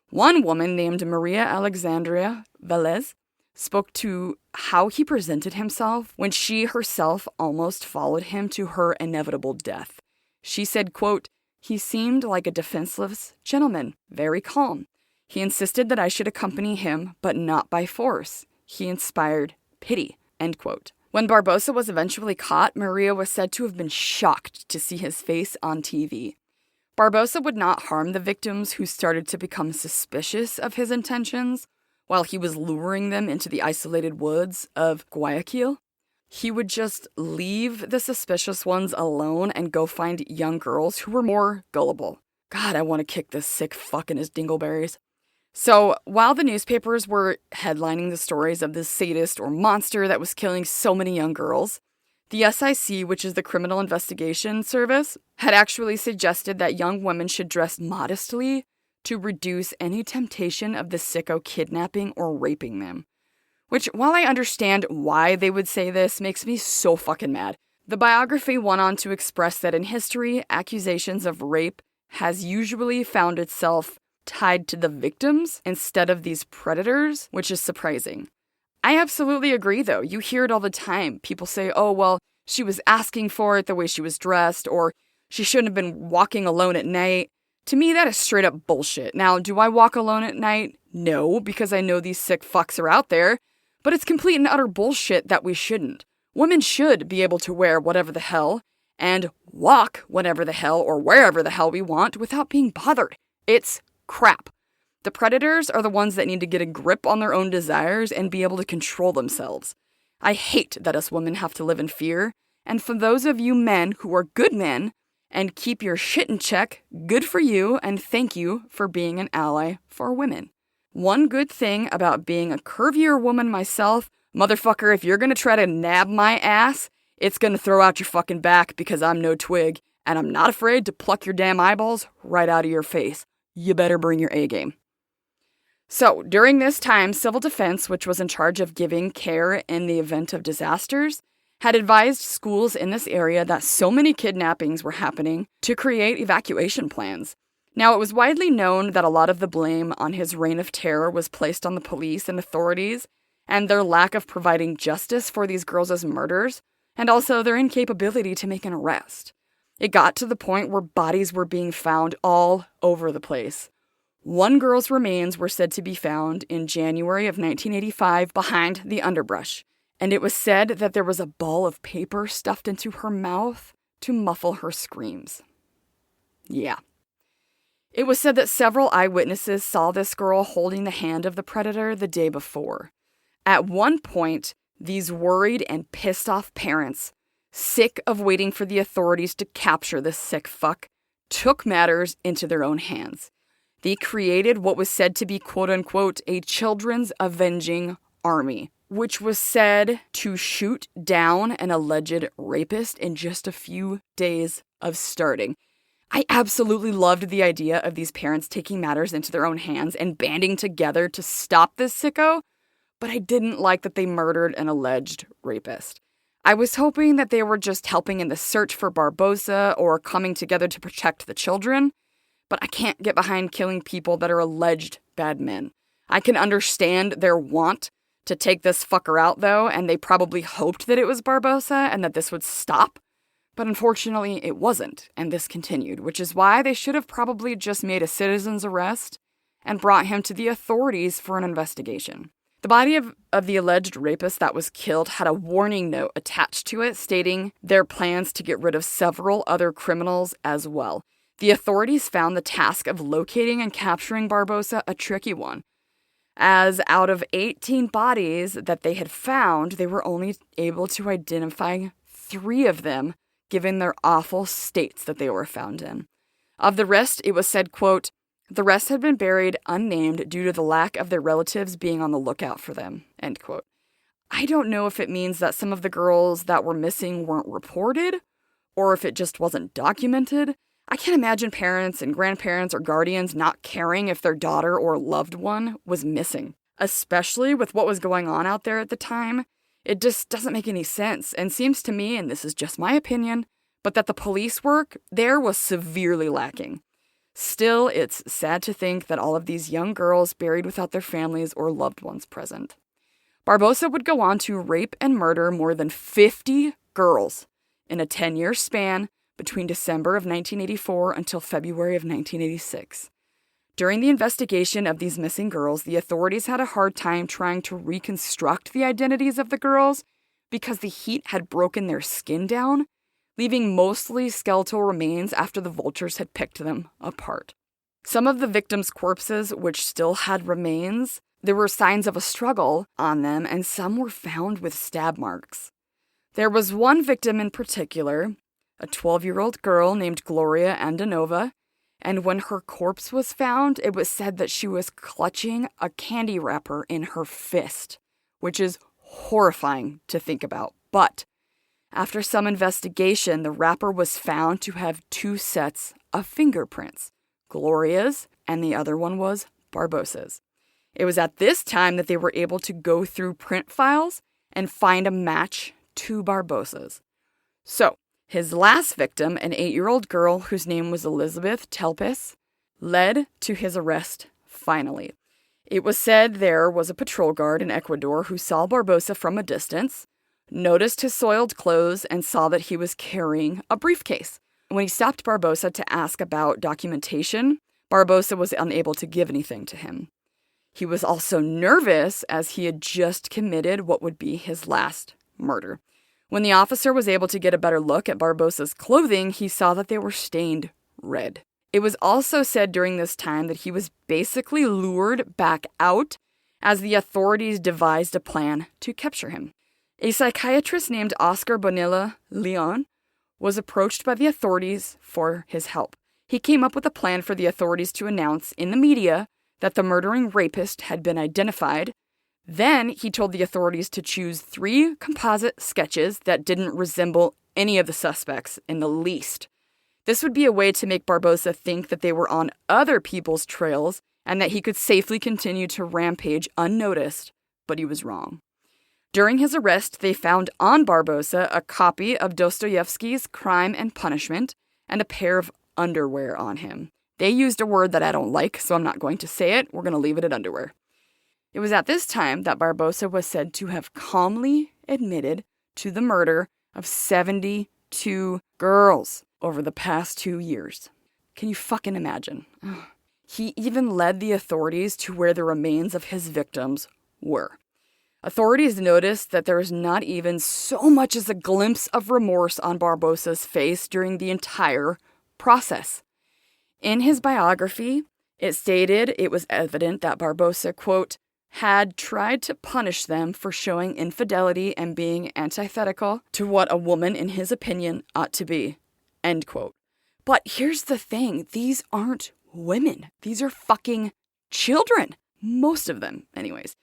One woman named Maria Alexandria Velez spoke to how he presented himself when she herself almost followed him to her inevitable death. She said, quote, he seemed like a defenseless gentleman, very calm. He insisted that I should accompany him, but not by force. He inspired pity, end quote. When Barbosa was eventually caught, Maria was said to have been shocked to see his face on TV. Barbosa would not harm the victims who started to become suspicious of his intentions. while he was luring them into the isolated woods of Guayaquil. He would just leave the suspicious ones alone and go find young girls who were more gullible. God, I want to kick this sick fuck in his dingleberries. So, while the newspapers were headlining the stories of this sadist or monster that was killing so many young girls, the SIC, which is the Criminal Investigation Service, had actually suggested that young women should dress modestly to reduce any temptation of the sicko kidnapping or raping them. Which, while I understand why they would say this, makes me so fucking mad. The biography went on to express that in history, accusations of rape has usually found itself tied to the victims instead of these predators, which is surprising. I absolutely agree, though. You hear it all the time. People say, oh, well, she was asking for it the way she was dressed, or she shouldn't have been walking alone at night. To me, that is straight up bullshit. Now, do I walk alone at night? No, because I know these sick fucks are out there. But it's complete and utter bullshit that we shouldn't. Women should be able to wear whatever the hell and walk whenever the hell or wherever the hell we want without being bothered. It's crap. The predators are the ones that need to get a grip on their own desires and be able to control themselves. I hate that us women have to live in fear. And for those of you men who are good men and keep your shit in check, good for you, and thank you for being an ally for women. One good thing about being a curvier woman myself, motherfucker, if you're gonna try to nab my ass, it's gonna throw out your fucking back because I'm no twig, and I'm not afraid to pluck your damn eyeballs right out of your face. You better bring your A game. So, during this time, Civil Defense, which was in charge of giving care in the event of disasters, had advised schools in this area that so many kidnappings were happening to create evacuation plans. Now, it was widely known that a lot of the blame on his reign of terror was placed on the police and authorities, and their lack of providing justice for these girls' murders, and also their incapability to make an arrest. It got to the point where bodies were being found all over the place. One girl's remains were said to be found in January of 1985 behind the underbrush, and it was said that there was a ball of paper stuffed into her mouth to muffle her screams. Yeah. It was said that several eyewitnesses saw this girl holding the hand of the predator the day before. At one point, these worried and pissed off parents, sick of waiting for the authorities to capture this sick fuck, took matters into their own hands. They created what was said to be quote-unquote a children's avenging army, which was said to shoot down an alleged rapist in just a few days of starting. I absolutely loved the idea of these parents taking matters into their own hands and banding together to stop this sicko, but I didn't like that they murdered an alleged rapist. I was hoping that they were just helping in the search for Barbosa or coming together to protect the children, but I can't get behind killing people that are alleged bad men. I can understand their want to take this fucker out, though, and they probably hoped that it was Barbosa and that this would stop. But unfortunately, it wasn't, and this continued, which is why they should have probably just made a citizen's arrest and brought him to the authorities for an investigation. The body of the alleged rapist that was killed had a warning note attached to it stating their plans to get rid of several other criminals as well. The authorities found the task of locating and capturing Barbosa a tricky one, as out of 18 bodies that they had found, they were only able to identify 3 of them, given their awful states that they were found in. Of the rest, it was said, quote, the rest had been buried unnamed due to the lack of their relatives being on the lookout for them, end quote. I don't know if it means that some of the girls that were missing weren't reported, or if it just wasn't documented. I can't imagine parents and grandparents or guardians not caring if their daughter or loved one was missing, especially with what was going on out there at the time. It just doesn't make any sense, and seems to me, and this is just my opinion, but that the police work there was severely lacking. Still, it's sad to think that all of these young girls buried without their families or loved ones present. Barbosa would go on to rape and murder more than 50 girls in a 10-year span between December of 1984 until February of 1986. During the investigation of these missing girls, the authorities had a hard time trying to reconstruct the identities of the girls because the heat had broken their skin down, leaving mostly skeletal remains after the vultures had picked them apart. Some of the victims' corpses, which still had remains, There were signs of a struggle on them, and some were found with stab marks. There was one victim in particular, a 12-year-old girl named Gloria Andanova, and when her corpse was found, it was said that she was clutching a candy wrapper in her fist, which is horrifying to think about. But after some investigation, the wrapper was found to have 2 sets of fingerprints, Gloria's, and the other one was Barbosa's. It was at this time that they were able to go through print files and find a match to Barbosa's. So, his last victim, an 8-year-old girl whose name was Elizabeth Telpis, led to his arrest finally. It was said there was a patrol guard in Ecuador who saw Barbosa from a distance, noticed his soiled clothes, and saw that he was carrying a briefcase. When he stopped Barbosa to ask about documentation, Barbosa was unable to give anything to him. He was also nervous as he had just committed what would be his last murder. When the officer was able to get a better look at Barbosa's clothing, he saw that they were stained red. It was also said during this time that he was basically lured back out as the authorities devised a plan to capture him. A psychiatrist named Oscar Bonilla Leon was approached by the authorities for his help. He came up with a plan for the authorities to announce in the media that the murdering rapist had been identified. Then he told the authorities to choose 3 composite sketches that didn't resemble any of the suspects in the least. This would be a way to make Barbosa think that they were on other people's trails and that he could safely continue to rampage unnoticed, but he was wrong. During his arrest, they found on Barbosa a copy of Dostoevsky's Crime and Punishment and a pair of underwear on him. They used a word that I don't like, so I'm not going to say it. We're going to leave it at underwear. It was at this time that Barbosa was said to have calmly admitted to the murder of 72 girls over the past 2 years. Can you fucking imagine? He even led the authorities to where the remains of his victims were. Authorities noticed that there was not even so much as a glimpse of remorse on Barbosa's face during the entire process. In his biography, it stated it was evident that Barbosa, quote, had tried to punish them for showing infidelity and being antithetical to what a woman, in his opinion, ought to be, end quote. But here's the thing, these aren't women. These are fucking children. Most of them, anyways.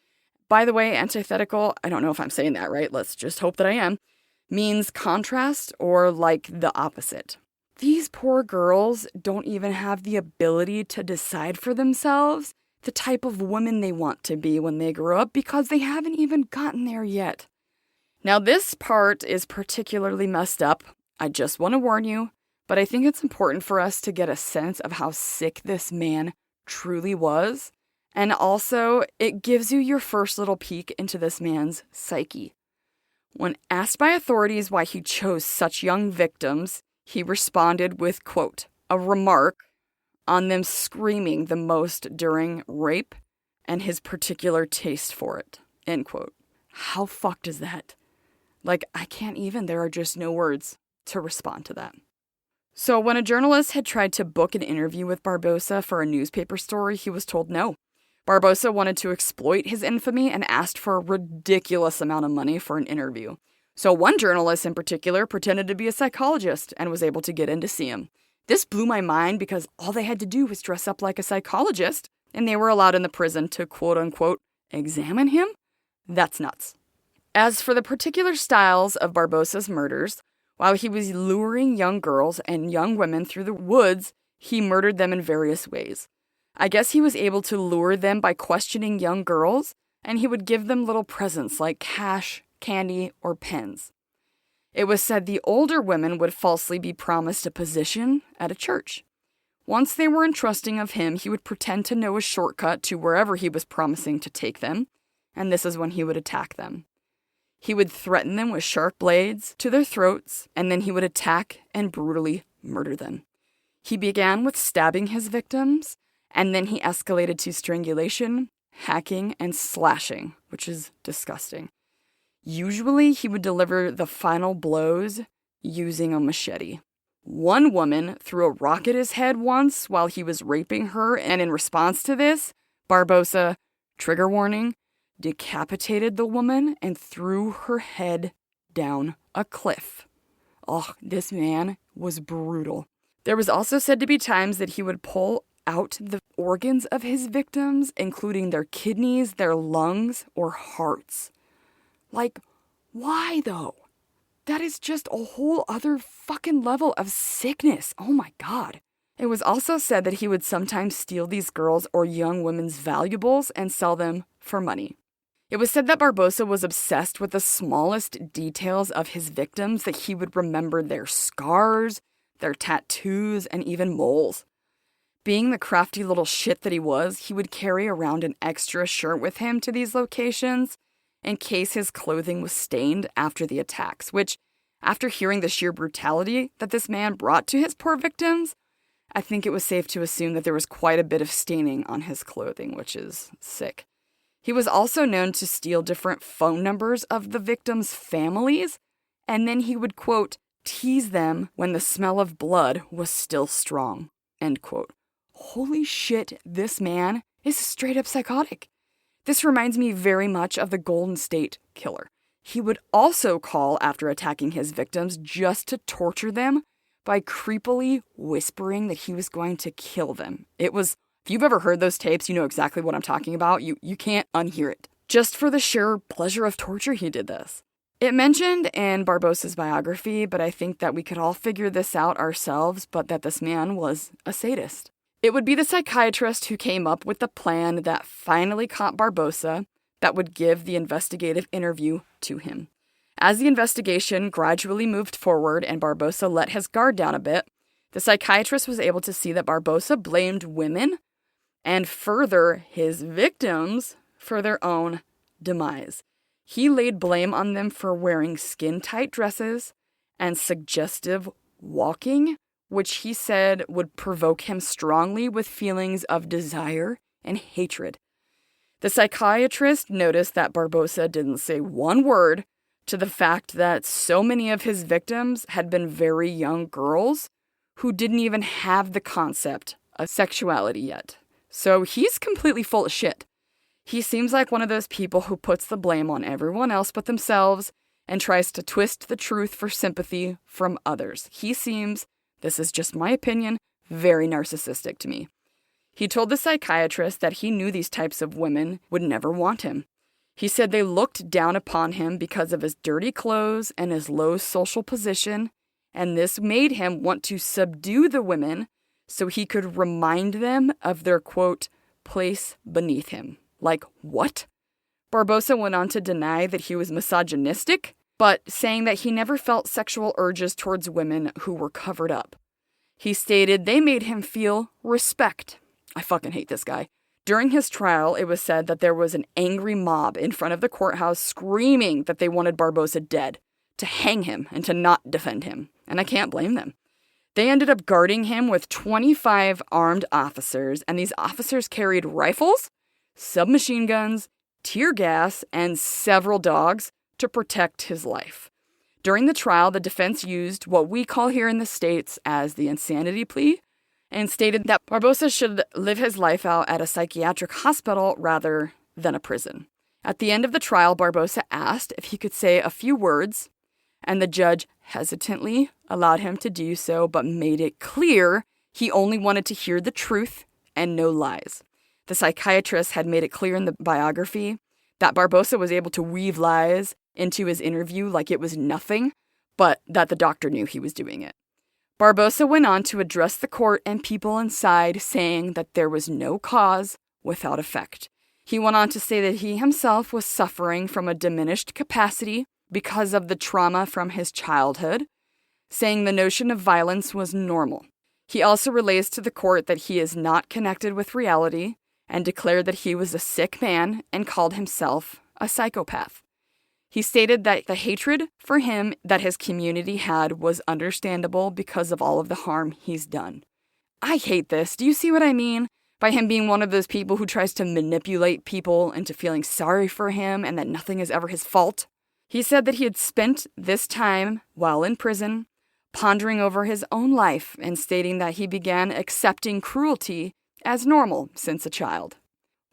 By the way, antithetical, I don't know if I'm saying that right, let's just hope that I am, means contrast or like the opposite. These poor girls don't even have the ability to decide for themselves the type of woman they want to be when they grow up because they haven't even gotten there yet. Now, this part is particularly messed up. I just want to warn you, but I think it's important for us to get a sense of how sick this man truly was. And also, it gives you your first little peek into this man's psyche. When asked by authorities why he chose such young victims, he responded with, quote, a remark on them screaming the most during rape and his particular taste for it, end quote. How fucked is that? Like, I can't even, there are just no words to respond to that. So when a journalist had tried to book an interview with Barbosa for a newspaper story, he was told no. Barbosa wanted to exploit his infamy and asked for a ridiculous amount of money for an interview. So one journalist in particular pretended to be a psychologist and was able to get in to see him. This blew my mind because all they had to do was dress up like a psychologist and they were allowed in the prison to quote-unquote examine him? That's nuts. As for the particular styles of Barbosa's murders, while he was luring young girls and young women through the woods, he murdered them in various ways. I guess he was able to lure them by questioning young girls, and he would give them little presents like cash, candy, or pens. It was said the older women would falsely be promised a position at a church. Once they were entrusting of him, he would pretend to know a shortcut to wherever he was promising to take them, and this is when he would attack them. He would threaten them with sharp blades to their throats, and then he would attack and brutally murder them. He began with stabbing his victims, and then he escalated to strangulation, hacking, and slashing, which is disgusting. Usually, he would deliver the final blows using a machete. One woman threw a rock at his head once while he was raping her, and in response to this, Barbosa trigger warning, decapitated the woman and threw her head down a cliff. Oh, this man was brutal. There was also said to be times that he would pull out the organs of his victims, including their kidneys, their lungs, or hearts. Like, why though? That is just a whole other fucking level of sickness. Oh my God. It was also said that he would sometimes steal these girls' or young women's valuables and sell them for money. It was said that Barbosa was obsessed with the smallest details of his victims, that he would remember their scars, their tattoos, and even moles. Being the crafty little shit that he was, he would carry around an extra shirt with him to these locations in case his clothing was stained after the attacks, which, after hearing the sheer brutality that this man brought to his poor victims, I think it was safe to assume that there was quite a bit of staining on his clothing, which is sick. He was also known to steal different phone numbers of the victims' families, and then he would, quote, tease them when the smell of blood was still strong, end quote. Holy shit, this man is straight up psychotic. This reminds me very much of the Golden State Killer. He would also call after attacking his victims just to torture them by creepily whispering that he was going to kill them. It was, if you've ever heard those tapes, you know exactly what I'm talking about. You can't unhear it. Just for the sheer pleasure of torture, he did this. It mentioned in Barbosa's biography, but I think that we could all figure this out ourselves, but that this man was a sadist. It would be the psychiatrist who came up with the plan that finally caught Barbosa that would give the investigative interview to him. As the investigation gradually moved forward and Barbosa let his guard down a bit, the psychiatrist was able to see that Barbosa blamed women and further his victims for their own demise. He laid blame on them for wearing skin-tight dresses and suggestive walking, which he said would provoke him strongly with feelings of desire and hatred. The psychiatrist noticed that Barbosa didn't say one word to the fact that so many of his victims had been very young girls who didn't even have the concept of sexuality yet. So he's completely full of shit. He seems like one of those people who puts the blame on everyone else but themselves and tries to twist the truth for sympathy from others. He seems, this is just my opinion, very narcissistic to me. He told the psychiatrist that he knew these types of women would never want him. He said they looked down upon him because of his dirty clothes and his low social position, and this made him want to subdue the women so he could remind them of their, quote, place beneath him. Like, what? Barbosa went on to deny that he was misogynistic, but saying that he never felt sexual urges towards women who were covered up. He stated they made him feel respect. I fucking hate this guy. During his trial, it was said that there was an angry mob in front of the courthouse screaming that they wanted Barbosa dead, to hang him and to not defend him. And I can't blame them. They ended up guarding him with 25 armed officers, and these officers carried rifles, submachine guns, tear gas, and several dogs to protect his life. During the trial, the defense used what we call here in the States as the insanity plea, and stated that Barbosa should live his life out at a psychiatric hospital rather than a prison. At the end of the trial, Barbosa asked if he could say a few words, and the judge hesitantly allowed him to do so, but made it clear he only wanted to hear the truth and no lies. The psychiatrist had made it clear in the biography that Barbosa was able to weave lies into his interview like it was nothing, but that the doctor knew he was doing it. Barbosa went on to address the court and people inside, saying that there was no cause without effect. He went on to say that he himself was suffering from a diminished capacity because of the trauma from his childhood, saying the notion of violence was normal. He also relays to the court that he is not connected with reality and declared that he was a sick man and called himself a psychopath. He stated that the hatred for him that his community had was understandable because of all of the harm he's done. I hate this. Do you see what I mean? By him being one of those people who tries to manipulate people into feeling sorry for him and that nothing is ever his fault. He said that he had spent this time while in prison pondering over his own life and stating that he began accepting cruelty as normal since a child.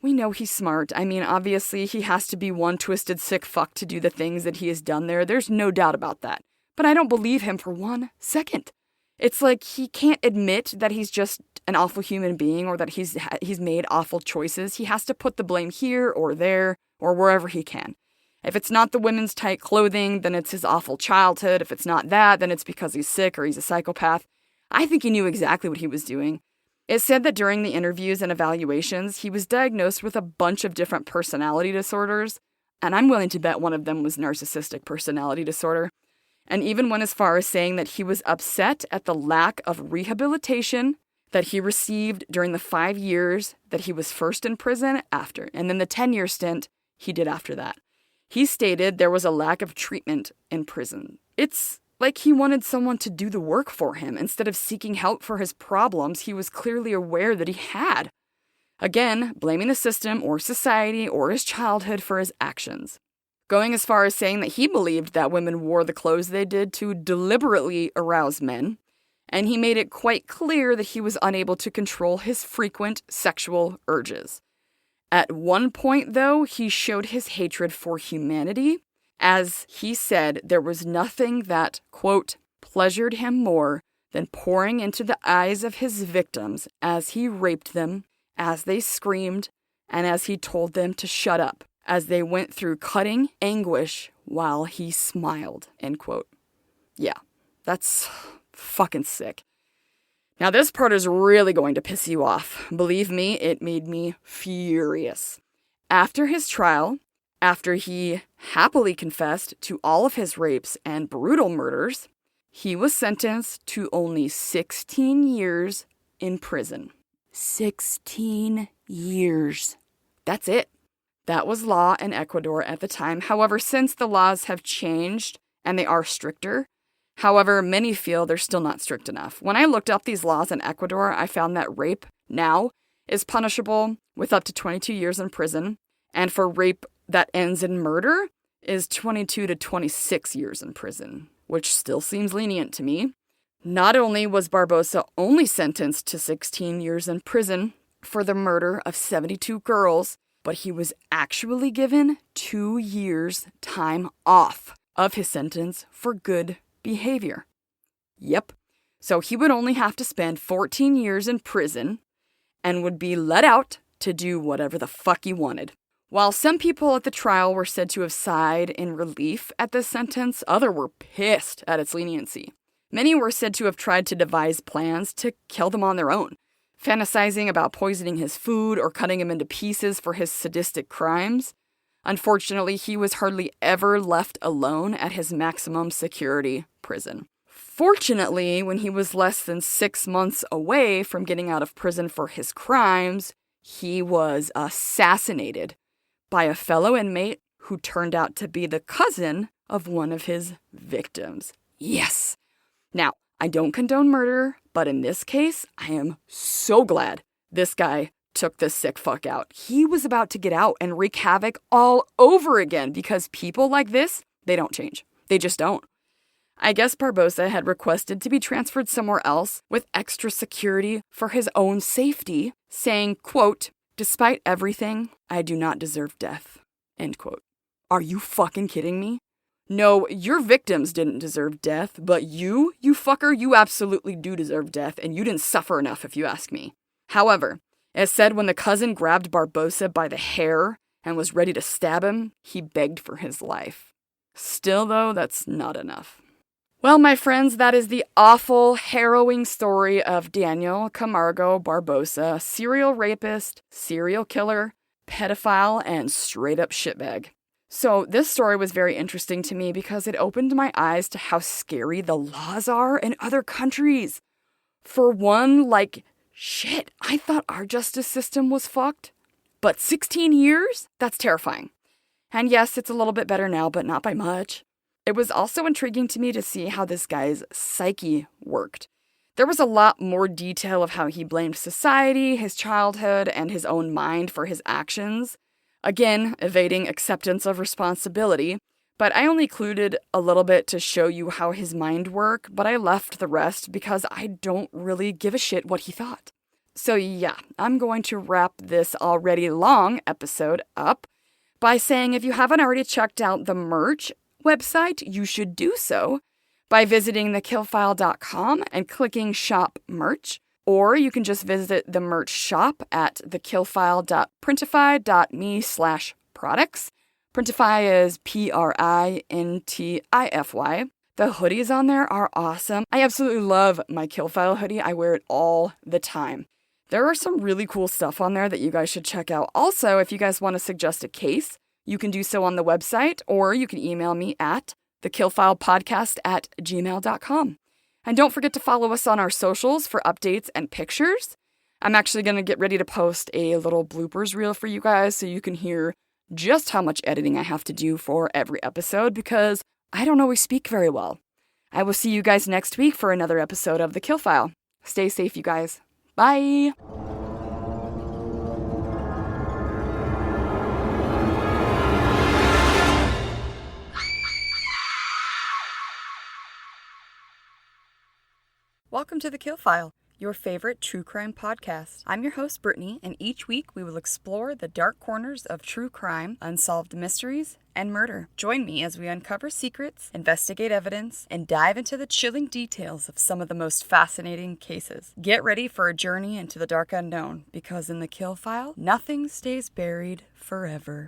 We know he's smart. I mean, obviously, he has to be one twisted sick fuck to do the things that he has done there. There's no doubt about that. But I don't believe him for 1 second. It's like he can't admit that he's just an awful human being or that he's made awful choices. He has to put the blame here or there or wherever he can. If it's not the women's tight clothing, then it's his awful childhood. If it's not that, then it's because he's sick or he's a psychopath. I think he knew exactly what he was doing. It said that during the interviews and evaluations, he was diagnosed with a bunch of different personality disorders, and I'm willing to bet one of them was narcissistic personality disorder, and even went as far as saying that he was upset at the lack of rehabilitation that he received during the 5 years that he was first in prison after, and then the 10-year stint he did after that. He stated there was a lack of treatment in prison. It's like he wanted someone to do the work for him instead of seeking help for his problems he was clearly aware that he had. Again, blaming the system or society or his childhood for his actions. Going as far as saying that he believed that women wore the clothes they did to deliberately arouse men, and he made it quite clear that he was unable to control his frequent sexual urges. At one point, though, he showed his hatred for humanity, as he said there was nothing that, quote, pleasured him more than pouring into the eyes of his victims as he raped them, as they screamed, and as he told them to shut up, as they went through cutting anguish while he smiled, end quote. Yeah, that's fucking sick. Now this part is really going to piss you off. Believe me, it made me furious. After his trial, after he happily confessed to all of his rapes and brutal murders, he was sentenced to only 16 years in prison. 16 years. That's it. That was law in Ecuador at the time. However, since the laws have changed and they are stricter, however, many feel they're still not strict enough. When I looked up these laws in Ecuador, I found that rape now is punishable with up to 22 years in prison, and for rape that ends in murder is 22 to 26 years in prison, which still seems lenient to me. Not only was Barbosa only sentenced to 16 years in prison for the murder of 72 girls, but he was actually given 2 years time off of his sentence for good behavior. Yep. So he would only have to spend 14 years in prison and would be let out to do whatever the fuck he wanted. While some people at the trial were said to have sighed in relief at this sentence, others were pissed at its leniency. Many were said to have tried to devise plans to kill them on their own, fantasizing about poisoning his food or cutting him into pieces for his sadistic crimes. Unfortunately, he was hardly ever left alone at his maximum security prison. Fortunately, when he was less than 6 months away from getting out of prison for his crimes, he was assassinated by a fellow inmate who turned out to be the cousin of one of his victims. Yes! Now, I don't condone murder, but in this case, I am so glad this guy took this sick fuck out. He was about to get out and wreak havoc all over again because people like this, they don't change. They just don't. I guess Barbosa had requested to be transferred somewhere else with extra security for his own safety, saying, quote, despite everything, I do not deserve death, end quote. Are you fucking kidding me? No, your victims didn't deserve death, but you fucker, you absolutely do deserve death, and you didn't suffer enough if you ask me. However, as said, when the cousin grabbed Barbosa by the hair and was ready to stab him, he begged for his life. Still, though, that's not enough. Well, my friends, that is the awful, harrowing story of Daniel Camargo Barbosa, serial rapist, serial killer, pedophile, and straight-up shitbag. So this story was very interesting to me because it opened my eyes to how scary the laws are in other countries. For one, shit, I thought our justice system was fucked. But 16 years? That's terrifying. And yes, it's a little bit better now, but not by much. It was also intriguing to me to see how this guy's psyche worked. There was a lot more detail of how he blamed society, his childhood, and his own mind for his actions. Again, evading acceptance of responsibility. But I only included a little bit to show you how his mind worked, but I left the rest because I don't really give a shit what he thought. So yeah, I'm going to wrap this already long episode up by saying if you haven't already checked out the merch website, you should do so by visiting thekillfile.com and clicking Shop Merch. Or you can just visit the merch shop at thekillfile.printify.me/products. Printify is Printify. The hoodies on there are awesome. I absolutely love my Killfile hoodie. I wear it all the time. There are some really cool stuff on there that you guys should check out. Also, if you guys want to suggest a case, you can do so on the website, or you can email me at thekillfilepodcast@gmail.com. And don't forget to follow us on our socials for updates and pictures. I'm actually going to get ready to post a little bloopers reel for you guys so you can hear just how much editing I have to do for every episode because I don't always speak very well. I will see you guys next week for another episode of The Kill File. Stay safe, you guys. Bye! Welcome to The Kill File, your favorite true crime podcast. I'm your host, Brittany, and each week we will explore the dark corners of true crime, unsolved mysteries, and murder. Join me as we uncover secrets, investigate evidence, and dive into the chilling details of some of the most fascinating cases. Get ready for a journey into the dark unknown, because in The Kill File, nothing stays buried forever.